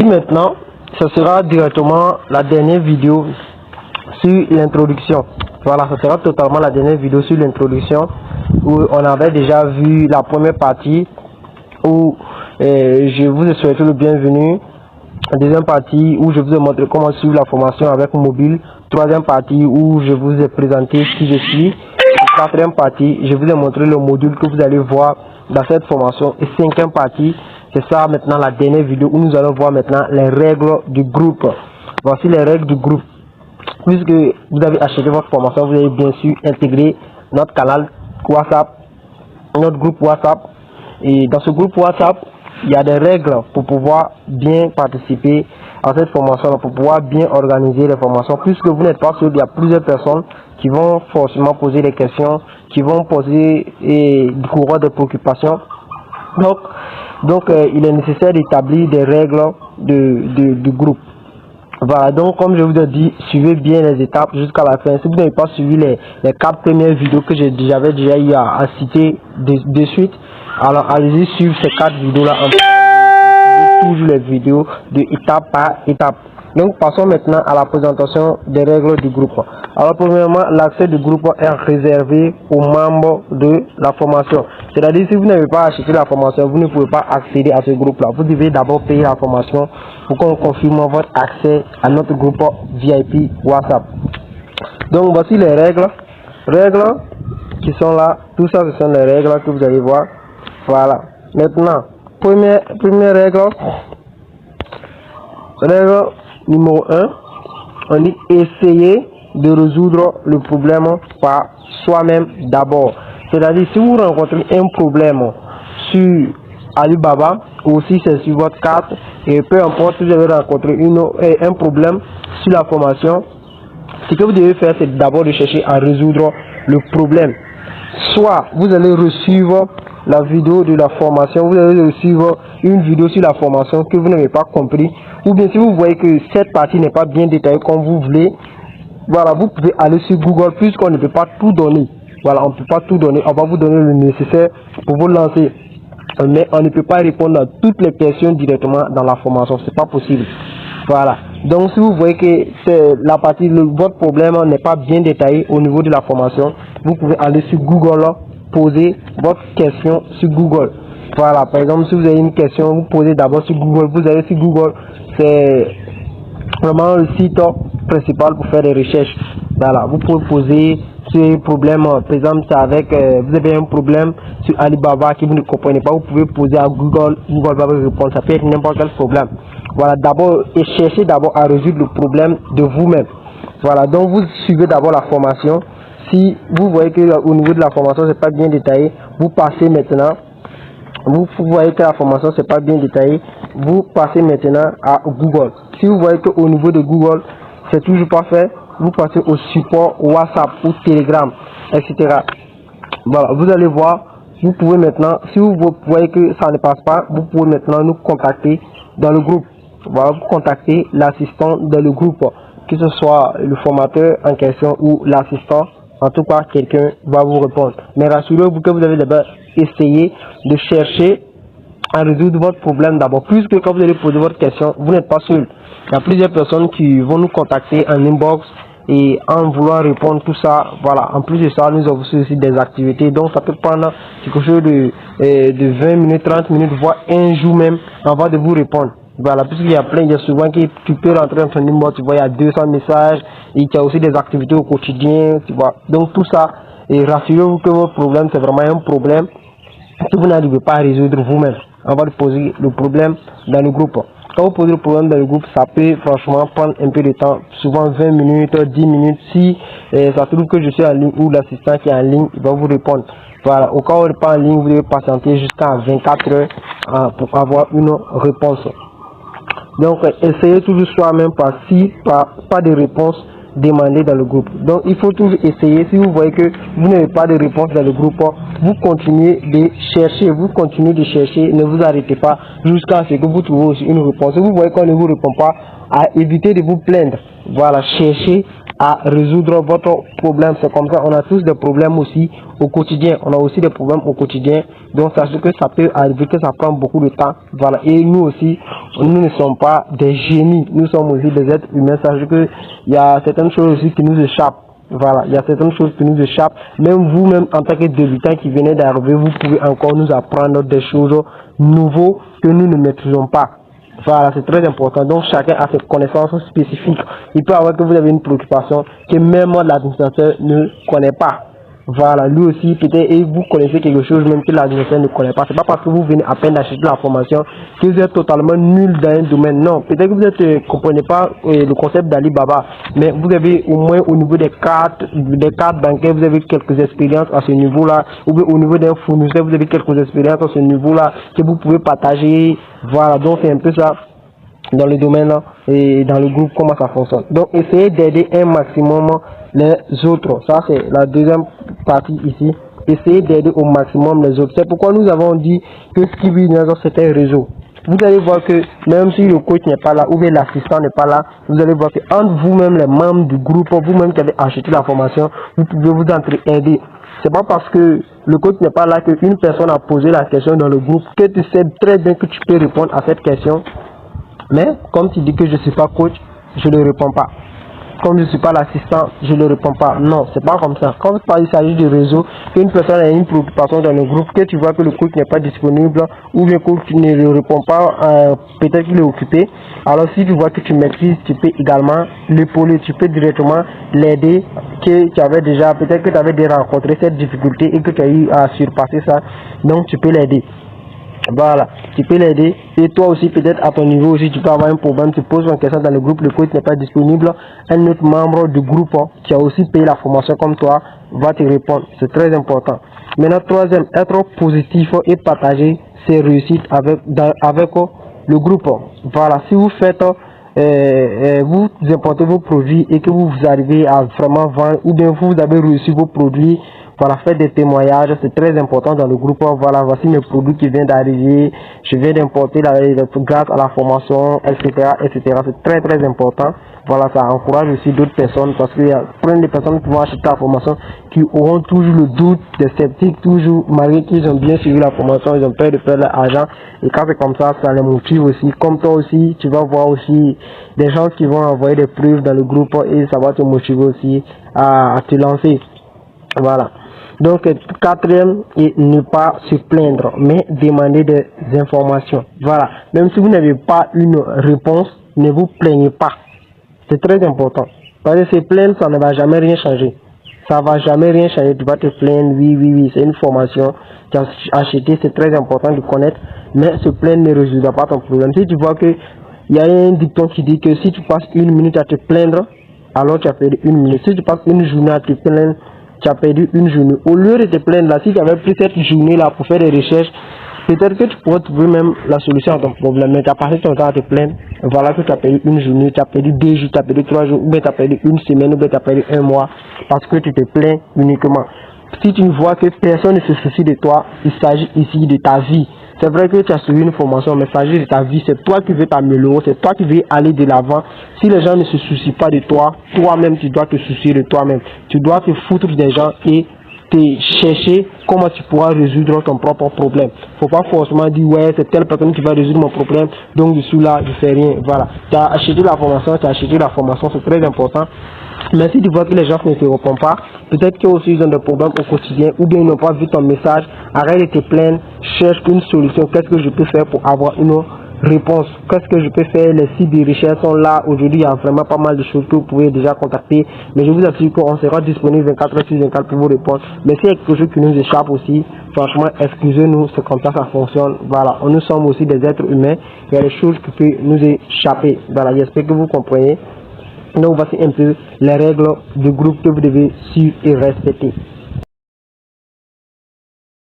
maintenant, ce sera directement la dernière vidéo sur l'introduction. Voilà, ce sera totalement la dernière vidéo sur l'introduction où on avait déjà vu la première partie où je vous ai souhaité le bienvenu. Deuxième partie où je vous ai montré comment suivre la formation avec mobile. Troisième partie où je vous ai présenté qui je suis. Quatrième partie, je vous ai montré le module que vous allez voir dans cette formation. Et cinquième partie, c'est ça maintenant la dernière vidéo où nous allons voir maintenant les règles du groupe. Voici les règles du groupe. Puisque vous avez acheté votre formation, vous avez bien sûr intégré notre canal WhatsApp, notre groupe WhatsApp. Et dans ce groupe WhatsApp, il y a des règles pour pouvoir bien participer à cette formation, pour pouvoir bien organiser les formations. Puisque vous n'êtes pas seul, il y a plusieurs personnes qui vont forcément poser des questions, qui vont poser et courir des préoccupations. Donc il est nécessaire d'établir des règles du groupe. Voilà, donc comme je vous ai dit, suivez bien les étapes jusqu'à la fin. Si vous n'avez pas suivi les 4 premières vidéos que j'avais déjà eu à citer de suite, alors allez-y suivre ces 4 vidéos là. Toujours les vidéos de étape par étape. Donc passons maintenant à la présentation des règles du groupe. Alors premièrement, l'accès du groupe est réservé aux membres de la formation. C'est-à-dire si vous n'avez pas acheté la formation, vous ne pouvez pas accéder à ce groupe là. Vous devez d'abord payer la formation pour qu'on confirme votre accès à notre groupe VIP WhatsApp. Donc voici les règles qui sont là. Tout ça, ce sont les règles que vous allez voir. Voilà. Maintenant, première règle numéro 1, on dit essayer de résoudre le problème par soi-même d'abord. C'est-à-dire si vous rencontrez un problème sur Alibaba ou si c'est sur votre carte, et peu importe si vous avez rencontré un problème sur la formation, ce que vous devez faire, c'est d'abord de chercher à résoudre le problème. Soit vous allez suivre la vidéo de la formation, vous allez suivre une vidéo sur la formation que vous n'avez pas compris, ou bien si vous voyez que cette partie n'est pas bien détaillée comme vous voulez, voilà, vous pouvez aller sur Google puisqu'on ne peut pas tout donner. Voilà, on ne peut pas tout donner, on va vous donner le nécessaire pour vous lancer. Mais on ne peut pas répondre à toutes les questions directement dans la formation, c'est pas possible. Voilà. Donc si vous voyez que la partie, votre problème n'est pas bien détaillé au niveau de la formation, vous pouvez aller sur Google, poser votre question sur Google. Voilà, par exemple, si vous avez une question, vous posez d'abord sur Google, vous allez sur Google, c'est vraiment le site principal pour faire des recherches. Voilà, vous pouvez poser ce problème, par exemple, c'est avec, vous avez un problème sur Alibaba que vous ne comprenez pas, vous pouvez poser à Google, Google va vous répondre, ça peut être n'importe quel problème. Voilà, d'abord, et cherchez d'abord à résoudre le problème de vous-même. Voilà, donc vous suivez d'abord la formation. Si vous voyez que au niveau de la formation c'est pas bien détaillé, vous passez maintenant. Vous voyez que la formation c'est pas bien détaillé, vous passez maintenant à Google. Si vous voyez que au niveau de Google c'est toujours pas fait, vous passez au support WhatsApp ou Telegram, etc. Voilà, vous allez voir. Vous pouvez maintenant, si vous voyez que ça ne passe pas, vous pouvez maintenant nous contacter dans le groupe. Voilà, vous contactez l'assistant dans le groupe, que ce soit le formateur en question ou l'assistant. En tout cas, quelqu'un va vous répondre. Mais rassurez-vous que vous avez d'abord essayé de chercher à résoudre votre problème d'abord. Puisque quand vous allez poser votre question, vous n'êtes pas seul. Il y a plusieurs personnes qui vont nous contacter en inbox et en voulant répondre tout ça. Voilà. En plus de ça, nous avons aussi des activités. Donc ça peut prendre quelque chose de 20 minutes, 30 minutes, voire un jour même avant de vous répondre. Voilà, puisqu'il y a souvent que tu peux rentrer dans ton numéro, tu vois, il y a 200 messages, et il y a aussi des activités au quotidien, tu vois. Donc tout ça, et rassurez-vous que votre problème, c'est vraiment un problème que vous n'arrivez pas à résoudre vous-même. On va poser le problème dans le groupe. Quand vous posez le problème dans le groupe, ça peut franchement prendre un peu de temps, souvent 20 minutes, 10 minutes. Si ça trouve que je suis en ligne ou l'assistant qui est en ligne, il va vous répondre. Voilà, au cas où vous n'êtes pas en ligne, vous devez patienter jusqu'à 24 heures pour avoir une réponse. Donc, essayez toujours soi-même pas de réponse demandée dans le groupe. Donc, il faut toujours essayer. Si vous voyez que vous n'avez pas de réponse dans le groupe, vous continuez de chercher, ne vous arrêtez pas jusqu'à ce que vous trouvez aussi une réponse. Si vous voyez qu'on ne vous répond pas, évitez de vous plaindre. Voilà, cherchez à résoudre votre problème. C'est comme ça, on a tous des problèmes aussi au quotidien. On a aussi des problèmes au quotidien. Donc sachez que ça peut arriver que ça prend beaucoup de temps. Voilà. Et nous aussi, nous ne sommes pas des génies. Nous sommes aussi des êtres humains. Sachez que il y a certaines choses aussi qui nous échappent. Voilà, il y a certaines choses qui nous échappent. Même vous-même, en tant que débutant qui venez d'arriver, vous pouvez encore nous apprendre des choses nouvelles que nous ne maîtrisons pas. Voilà, c'est très important. Donc, chacun a ses connaissances spécifiques. Il peut avoir que vous avez une préoccupation que même l'administrateur ne connaît pas. Voilà, lui aussi, peut-être, et vous connaissez quelque chose même que l'administrateur ne connaît pas. C'est pas parce que vous venez à peine d'acheter la formation que vous êtes totalement nul dans un domaine. Non, peut-être que vous ne comprenez pas le concept d'Alibaba, mais vous avez au moins au niveau des cartes bancaires, vous avez quelques expériences à ce niveau-là, ou bien au niveau d'un fournisseur, vous avez quelques expériences à ce niveau-là que vous pouvez partager. Voilà, donc c'est un peu ça dans le domaine et dans le groupe, comment ça fonctionne. Donc, essayez d'aider un maximum les autres. Ça, c'est la deuxième partie ici. Essayez d'aider au maximum les autres. C'est pourquoi nous avons dit que Skibi c'est un réseau. Vous allez voir que même si le coach n'est pas là ou bien l'assistant n'est pas là, vous allez voir que entre vous-même, les membres du groupe, vous-même qui avez acheté la formation, vous pouvez vous entraider. C'est pas parce que le coach n'est pas là qu'une personne a posé la question dans le groupe que tu sais très bien que tu peux répondre à cette question. Mais comme tu dis que je ne suis pas coach, je ne réponds pas. Comme je ne suis pas l'assistant, je ne réponds pas. Non, c'est pas comme ça. Quand il s'agit de réseau, qu'une personne a une préoccupation dans le groupe, que tu vois que le coach n'est pas disponible, ou bien que tu ne le réponds pas, peut-être qu'il est occupé. Alors si tu vois que tu maîtrises, tu peux également l'épauler, tu peux directement l'aider, que tu avais déjà, peut-être que tu avais déjà rencontré cette difficulté et que tu as eu à surpasser ça, donc tu peux l'aider. Voilà, tu peux l'aider. Et toi aussi, peut-être à ton niveau aussi, tu peux avoir un problème, tu poses une question dans le groupe, le coach n'est pas disponible. Un autre membre du groupe qui a aussi payé la formation comme toi va te répondre. C'est très important. Maintenant, troisième, être positif et partager ses réussites avec le groupe. Voilà, si vous faites, vous importez vos produits et que vous arrivez à vraiment vendre, ou bien vous avez réussi vos produits, voilà, faites des témoignages, c'est très important dans le groupe. Voilà, voici mes produits qui viennent d'arriver, je viens d'importer grâce à la formation, etc., etc. C'est très très important. Voilà, ça encourage aussi d'autres personnes parce qu'il y a plein de personnes qui vont acheter la formation qui auront toujours le doute, des sceptiques, toujours, malgré qu'ils ont bien suivi la formation, ils ont peur de perdre leur argent. Et quand c'est comme ça les motive aussi. Comme toi aussi, tu vas voir aussi des gens qui vont envoyer des preuves dans le groupe et ça va te motiver aussi à te lancer. Voilà. Donc, quatrième, et ne pas se plaindre, mais demander des informations. Voilà. Même si vous n'avez pas une réponse, ne vous plaignez pas. C'est très important. Parce que se plaindre, ça ne va jamais rien changer. Ça va jamais rien changer. Tu vas te plaindre, oui, c'est une formation. Tu as acheté, c'est très important de connaître. Mais se plaindre ne résoudra pas ton problème. Si tu vois que il y a un dicton qui dit que si tu passes une minute à te plaindre, alors tu as perdu une minute. Si tu passes une journée à te plaindre, tu as perdu une journée. Au lieu de te plaindre là, si tu avais pris cette journée-là pour faire des recherches, peut-être que tu pourrais trouver même la solution à ton problème. Mais tu as passé ton temps à te plaindre. Voilà que tu as perdu une journée, tu as perdu 2 jours, tu as perdu 3 jours, ou bien tu as perdu une semaine, ou bien tu as perdu un mois, parce que tu te plains uniquement. Si tu vois que personne ne se soucie de toi, il s'agit ici de ta vie. C'est vrai que tu as suivi une formation, mais il s'agit de ta vie. C'est toi qui veux t'améliorer, c'est toi qui veux aller de l'avant. Si les gens ne se soucient pas de toi, toi-même, tu dois te soucier de toi-même. Tu dois te foutre des gens et te chercher comment tu pourras résoudre ton propre problème. Faut pas forcément dire, ouais, c'est telle personne qui va résoudre mon problème, donc je suis là, je fais rien. Voilà. Tu as acheté la formation, c'est très important. Mais si tu vois que les gens ne te répondent pas, peut-être qu'ils aussi ils ont des problèmes au quotidien, ou bien ils n'ont pas vu ton message, arrête de te plaindre, cherche une solution. Qu'est-ce que je peux faire pour avoir une réponse? Qu'est-ce que je peux faire? Les sites de recherche sont là. Aujourd'hui, il y a vraiment pas mal de choses que vous pouvez déjà contacter. Mais je vous assure qu'on sera disponible 24 heures sur 24 pour vous répondre. Mais s'il y a quelque chose qui nous échappe aussi, franchement, excusez-nous, c'est comme ça ça fonctionne. Voilà, nous sommes aussi des êtres humains. Il y a des choses qui peuvent nous échapper. Voilà, j'espère que vous comprenez. Donc voici un peu les règles du groupe que vous devez suivre et respecter.